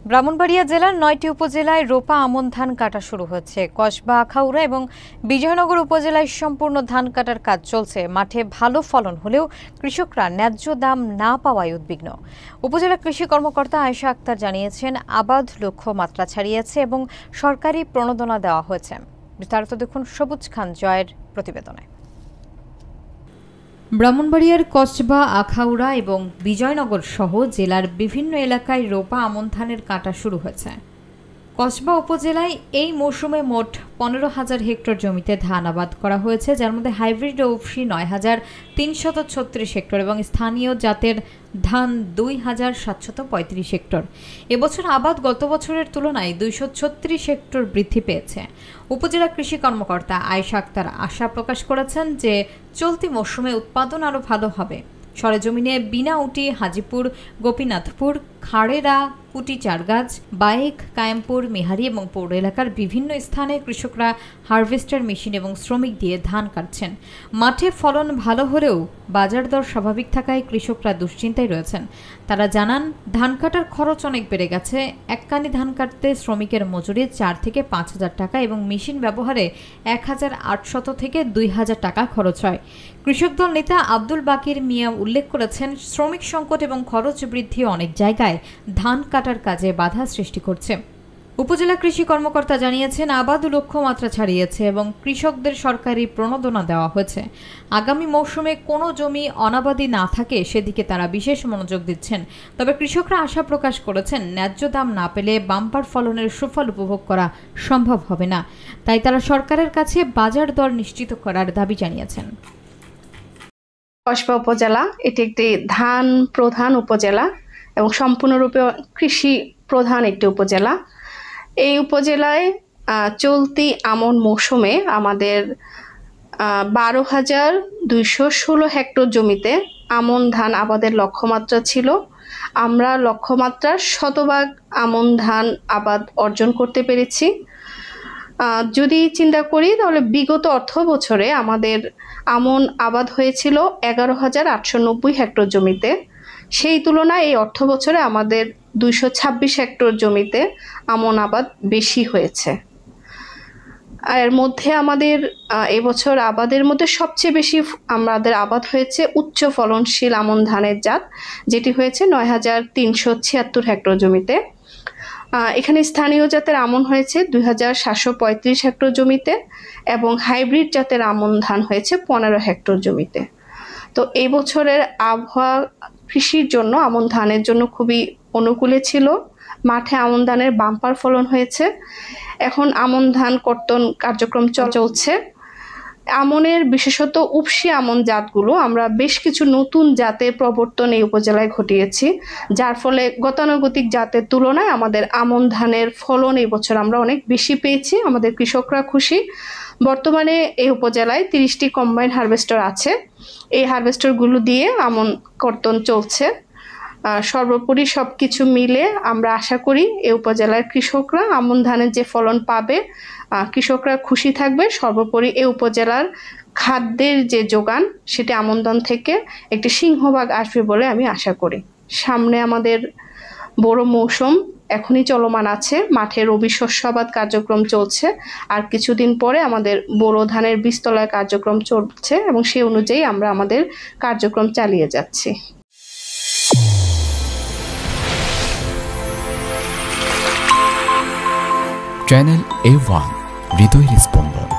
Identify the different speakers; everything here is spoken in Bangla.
Speaker 1: ব্রাহ্মণবাড়িয়া জেলার ৯টি উপজেলায় রোপা আমন ধান কাটা শুরু হয়েছে। কসবা, আখাউড়া এবং বিজয়নগর উপজেলায় সম্পূর্ণ ধান কাটার কাজ চলছে। মাঠে ভালো ফলন হলেও কৃষকরা ন্যায্য দাম না পাওয়ায় উদ্বিগ্ন। উপজেলা কৃষি কর্মকর্তা আয়েশা আক্তার জানিয়েছেন, আবাদ লক্ষ্যমাত্রা ছাড়িয়েছে এবং সরকারি প্রণোদনা দেওয়া হয়েছে। বিস্তারিত দেখুন সবুজ খান জয়ের প্রতিবেদনে। ব্রাহ্মণবাড়িয়ার কসবা, আখাউড়া এবং বিজয়নগর সহ জেলার বিভিন্ন এলাকায় রোপা আমন ধানের কাটা শুরু হয়েছে। কসবা উপজেলায় এই মৌসুমে মোট ১৫,০০০ হেক্টর জমিতে ধান আবাদ করা হয়েছে, যার মধ্যে হাইব্রিড ও উফশি ৯,৩৩৬ হেক্টর এবং স্থানীয় জাতের ধান ২,৭৩৫ হেক্টর। এবছর আবাদ গত বছরের তুলনায় ২৩৬ হেক্টর বৃদ্ধি পেয়েছে। উপজেলা কৃষি কর্মকর্তা আয়েশা আক্তার আশা প্রকাশ করেছেন যে চলতি মৌসুমে উৎপাদন আরও ভালো হবে। সরেজমিনে বিনাউটি, হাজিপুর, গোপীনাথপুর, খাড়েরা, কুটি চারগাছ, বায়েক, কায়েমপুর, মেহারি এবং পৌর এলাকার বিভিন্ন স্থানে কৃষকরা হারভেস্টার মেশিন এবং শ্রমিক দিয়ে ধান কাটছেন। মাঠে ফলন ভালো হলেও বাজার দর স্বাভাবিক থাকায় কৃষকরা দুশ্চিন্তায় রয়েছেন। তারা জানান, ধান কাটার খরচ অনেক বেড়ে গেছে। এক কানি ধান কাটতে শ্রমিকের মজুরি ৪ থেকে ৫,০০০ টাকা এবং মেশিন ব্যবহারে ১,৮০০ থেকে ২,০০০ টাকা খরচ হয়। কৃষক দল নেতা আব্দুল বাকির মিয়া উল্লেখ করেছেন, শ্রমিক সংকট এবং খরচ বৃদ্ধি অনেক জায়গায় ধান কাটার কাজে বাধা সৃষ্টি করছে। উপজেলা কৃষি কর্মকর্তা জানিয়েছেন, আবাদ লক্ষ্যমাত্রা ছাড়িয়েছে এবং কৃষকদের সরকারি প্রণোদনা দেওয়া হয়েছে। আগামী মৌসুমে কোনো জমি অনাবাদি না থাকে সেদিকে তারা বিশেষ মনোযোগ দিচ্ছেন। তবে কৃষকরা আশা প্রকাশ করেছেন, ন্যায্য দাম না পেলে বাম্পার ফলনের সুফল উপভোগ করা সম্ভব হবে না। তাই তারা সরকারের কাছে বাজার দর নিশ্চিত করার দাবি জানিয়েছেন।
Speaker 2: কসবা উপজেলা এটি একটি ধান প্রধান উপজেলা এবং সম্পূর্ণরূপে কৃষি প্রধান একটি উপজেলা। এই উপজেলায় চলতি আমন মৌসুমে আমাদের ১২,২১৬ হেক্টর জমিতে আমন ধান আবাদের লক্ষ্যমাত্রা ছিল। আমরা লক্ষ্যমাত্রার শতভাগ আমন ধান আবাদ অর্জন করতে পেরেছি। যদি চিন্তা করি তাহলে বিগত অর্থ বছরে আমাদের আমন আবাদ হয়েছিল ১১,৮৯০ হেক্টর জমিতে। সেই তুলনায় এই অর্থ বছরে আমাদের ২২৬ হেক্টর জমিতে আমন আবাদ বেশি হয়েছে। এর মধ্যে আমাদের এবছর আবাদের মধ্যে সবচেয়ে বেশি আমাদের আবাদ হয়েছে উচ্চ ফলনশীল আমন ধানের জাত, যেটি হয়েছে ৯,৩৭৬ হেক্টর জমিতে। এখানে স্থানীয় জাতের আমন হয়েছে ২,৭৩৫ হেক্টর জমিতে এবং হাইব্রিড জাতের আমন ধান হয়েছে ১৫ হেক্টর জমিতে। তো এই বছরের আবহাওয়া কৃষির জন্য আমন ধানের জন্য খুবই অনুকূলে ছিল। মাঠে আমন ধানের বাম্পার ফলন হয়েছে। এখন আমন ধান কর্তন কার্যক্রম চলছে। আমনের বিশেষত উফশি আমন জাতগুলো আমরা বেশ কিছু নতুন জাতের প্রবর্তন এই উপজেলায় ঘটিয়েছি, যার ফলে গতানুগতিক জাতের তুলনায় আমাদের আমন ধানের ফলন এই বছর আমরা অনেক বেশি পেয়েছি। আমাদের কৃষকরা খুশি। বর্তমানে এই উপজেলায় ৩০টি কম্বাইন হারভেস্টার আছে। এই হারভেস্টারগুলো দিয়ে আমন কর্তন চলছে। সর্বোপরি সবকিছু মিলে আমরা আশা করি এই উপজেলার কৃষকরা আমন ধানের যে ফলন পাবে, কৃষকরা খুশি থাকবে। সর্বোপরি এই উপজেলার খাদ্যের যে যোগান সেটি আমন ধান থেকে একটি সিংহভাগ আসবে বলে আমি আশা করি। সামনে আমাদের বড় মৌসুম এখনই চলমান আছে। মাঠে রবি শস্য আবাদ কার্যক্রম চলছে। আর কিছুদিন পরে আমাদের বোরো ধানের বীজতলার কার্যক্রম চলছে এবং সেই অনুযায়ী আমরা আমাদের কার্যক্রম চালিয়ে যাচ্ছি।
Speaker 3: চ্যানেল A1 হৃদয়ের স্পন্দন।